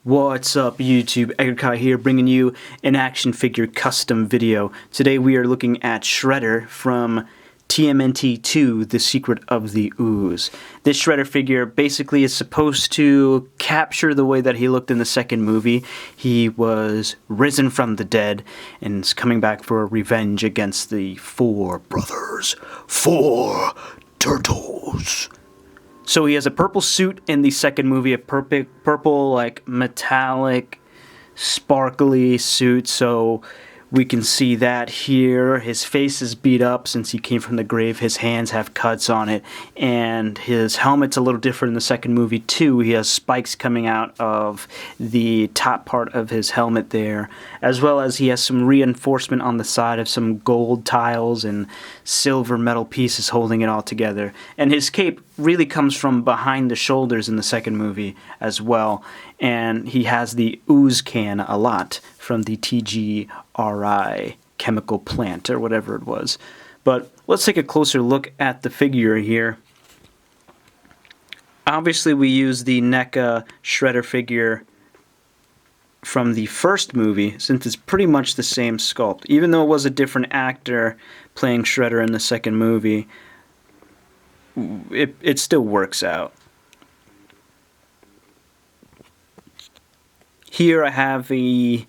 What's up YouTube, Edgar here bringing you an action figure custom video. Today we are looking at Shredder from TMNT 2, The Secret of the Ooze. This Shredder figure basically is supposed to capture the way that he looked in the second movie. He was risen from the dead and is coming back for revenge against the four brothers, four turtles. So he has a purple suit in the second movie, a purple like metallic, sparkly suit, so we can see that here. His face is beat up since he came from the grave. His hands have cuts on it, and his helmet's a little different in the second movie too. He has spikes coming out of the top part of his helmet there, as well as he has some reinforcement on the side of some gold tiles and silver metal pieces holding it all together. And his cape really comes from behind the shoulders in the second movie as well, and he has the Ooze can a lot from the TGRI chemical plant or whatever it was. But let's take a closer look at the figure here. Obviously we use the Neca Shredder figure from the first movie, since it's pretty much the same sculpt. Even though it was a different actor playing Shredder in the second movie, it still works out. Here I have the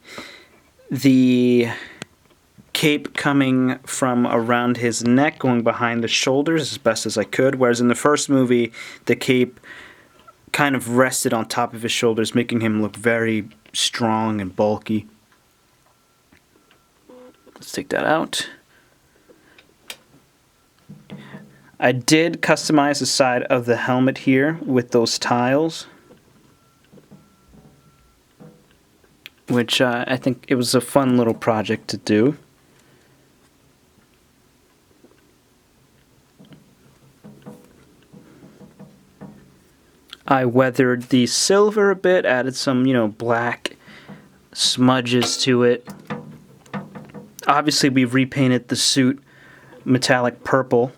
cape coming from around his neck, going behind the shoulders as best as I could, whereas in the first movie, the cape kind of rested on top of his shoulders, making him look very strong and bulky. Let's take that out. I did customize the side of the helmet here with those tiles, which I think it was a fun little project to do. I weathered the silver a bit, added some, black smudges to it. Obviously, we repainted the suit metallic purple.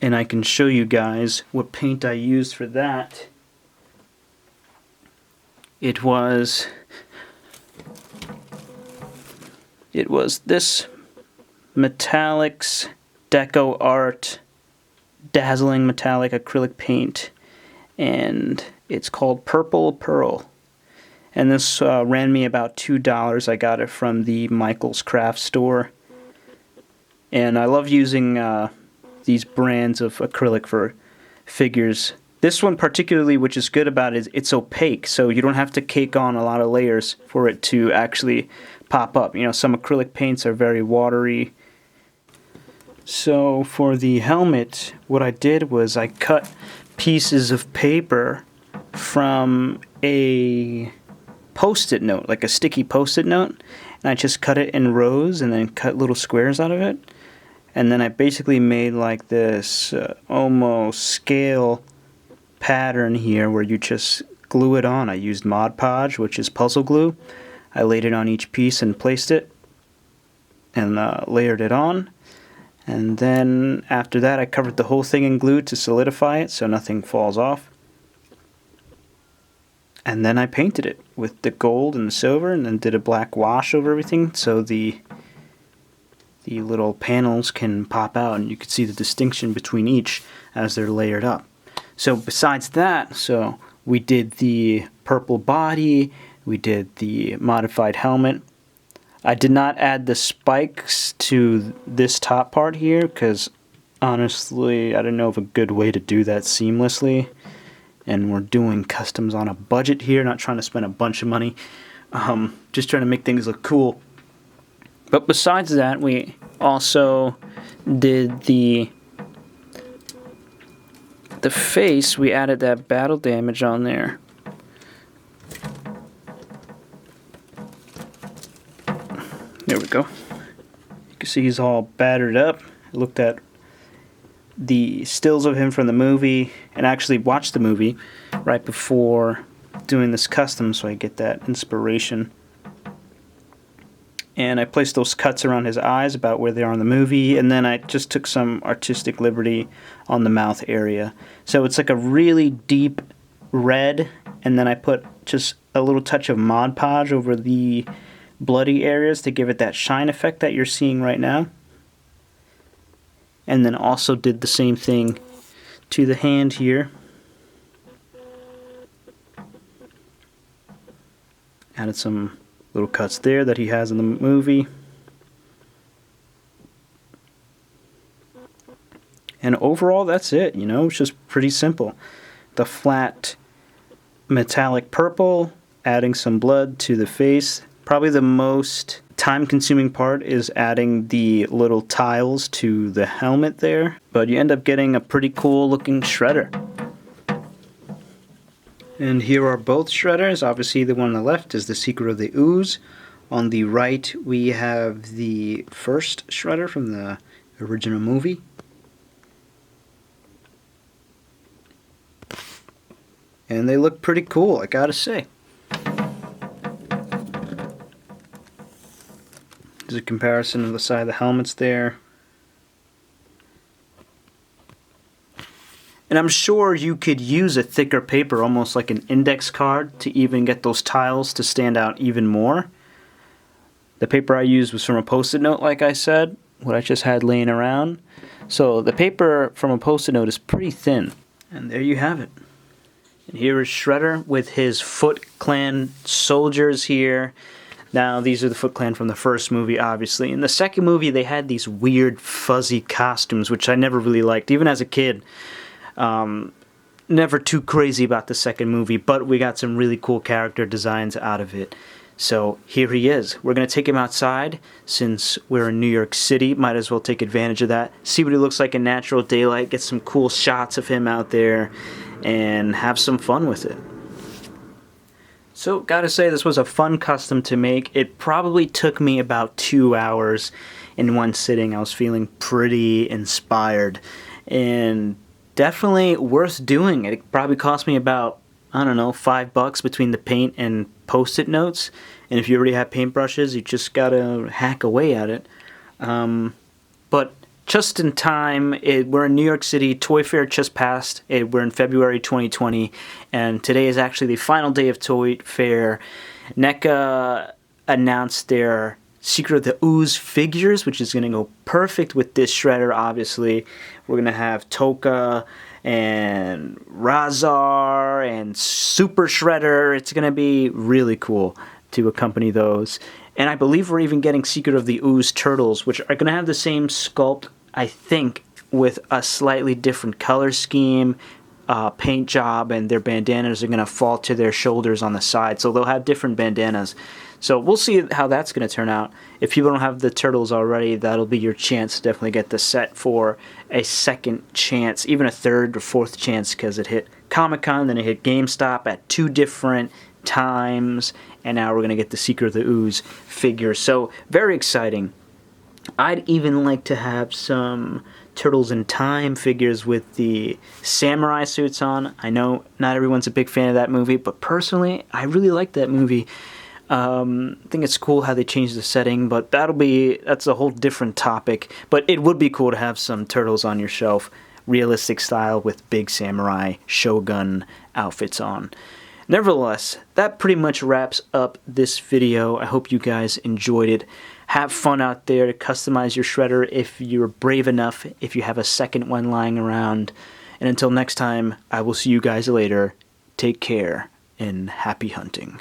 And I can show you guys what paint I used for that. It was this Metallics Deco Art Dazzling Metallic Acrylic Paint, and it's called Purple Pearl. And this ran me about $2. I got it from the Michael's Craft Store. And I love using these brands of acrylic for figures. This one particularly, which is good about it, is it's opaque, so you don't have to cake on a lot of layers for it to actually pop up. Some acrylic paints are very watery. So for the helmet, what I did was I cut pieces of paper from a Post-it note, like a sticky Post-it note, and I just cut it in rows and then cut little squares out of it. And then I basically made like this almost scale pattern here where you just glue it on. I used Mod Podge, which is puzzle glue. I laid it on each piece and placed it and layered it on. And then after that I covered the whole thing in glue to solidify it so nothing falls off. And then I painted it with the gold and the silver, and then did a black wash over everything so the little panels can pop out and you can see the distinction between each as they're layered up. So besides that, so we did the purple body, we did the modified helmet. I did not add the spikes to this top part here because honestly I don't know of a good way to do that seamlessly, and we're doing customs on a budget here, not trying to spend a bunch of money, just trying to make things look cool. But besides that, we also did the face. We added that battle damage on there. There we go. You can see he's all battered up. I looked at the stills of him from the movie and actually watched the movie right before doing this custom so I get that inspiration. And I placed those cuts around his eyes about where they are in the movie, and then I just took some artistic liberty on the mouth area. So it's like a really deep red and then I put just a little touch of Mod Podge over the bloody areas to give it that shine effect that you're seeing right now. And then also did the same thing to the hand here. Added some little cuts there that he has in the movie. And overall, that's it, you know, it's just pretty simple. The flat metallic purple, adding some blood to the face. Probably the most time-consuming part is adding the little tiles to the helmet there, but you end up getting a pretty cool-looking Shredder. And here are both Shredders. Obviously, the one on the left is the Secret of the Ooze. On the right, we have the first Shredder from the original movie. And they look pretty cool, I gotta say. There's a comparison of the side of the helmets there. And I'm sure you could use a thicker paper, almost like an index card, to even get those tiles to stand out even more. The paper I used was from a Post-it note, like I said, what I just had laying around. So the paper from a Post-it note is pretty thin. And there you have it. And here is Shredder with his Foot Clan soldiers here. Now, these are the Foot Clan from the first movie, obviously. In the second movie, they had these weird, fuzzy costumes, which I never really liked, even as a kid. Never too crazy about the second movie, but we got some really cool character designs out of it. So here he is. We're going to take him outside. Since we're in New York City, might as well take advantage of that. See what he looks like in natural daylight, get some cool shots of him out there, and have some fun with it. So, gotta say, this was a fun custom to make. It probably took me about 2 hours in one sitting. I was feeling pretty inspired, and definitely worth doing. It probably cost me about, I don't know, $5 between the paint and Post-it notes. And if you already have paintbrushes, you just gotta hack away at it. But just in time, we're in New York City. Toy Fair just passed. We're in February 2020, and today is actually the final day of Toy Fair. Neca announced their Secret of the Ooze figures, which is going to go perfect with this Shredder, obviously. We're going to have Tokka and Rahzar and Super Shredder. It's going to be really cool to accompany those. And I believe we're even getting Secret of the Ooze Turtles, which are going to have the same sculpt, I think, with a slightly different color scheme, paint job, and their bandanas are going to fall to their shoulders on the side. So they'll have different bandanas. So we'll see how that's going to turn out. If people don't have the Turtles already, that'll be your chance to definitely get the set for a second chance, even a third or fourth chance, because it hit Comic-Con, then it hit GameStop at 2 different times, and now we're going to get the Secret of the Ooze figure. So very exciting. I'd even like to have some Turtles in Time figures with the samurai suits on. I know not everyone's a big fan of that movie, but personally, I really like that movie. I think it's cool how they changed the setting, but that's a whole different topic. But it would be cool to have some Turtles on your shelf, realistic style with big samurai shogun outfits on. Nevertheless, that pretty much wraps up this video. I hope you guys enjoyed it. Have fun out there to customize your Shredder if you're brave enough, if you have a second one lying around. And until next time, I will see you guys later. Take care and happy hunting.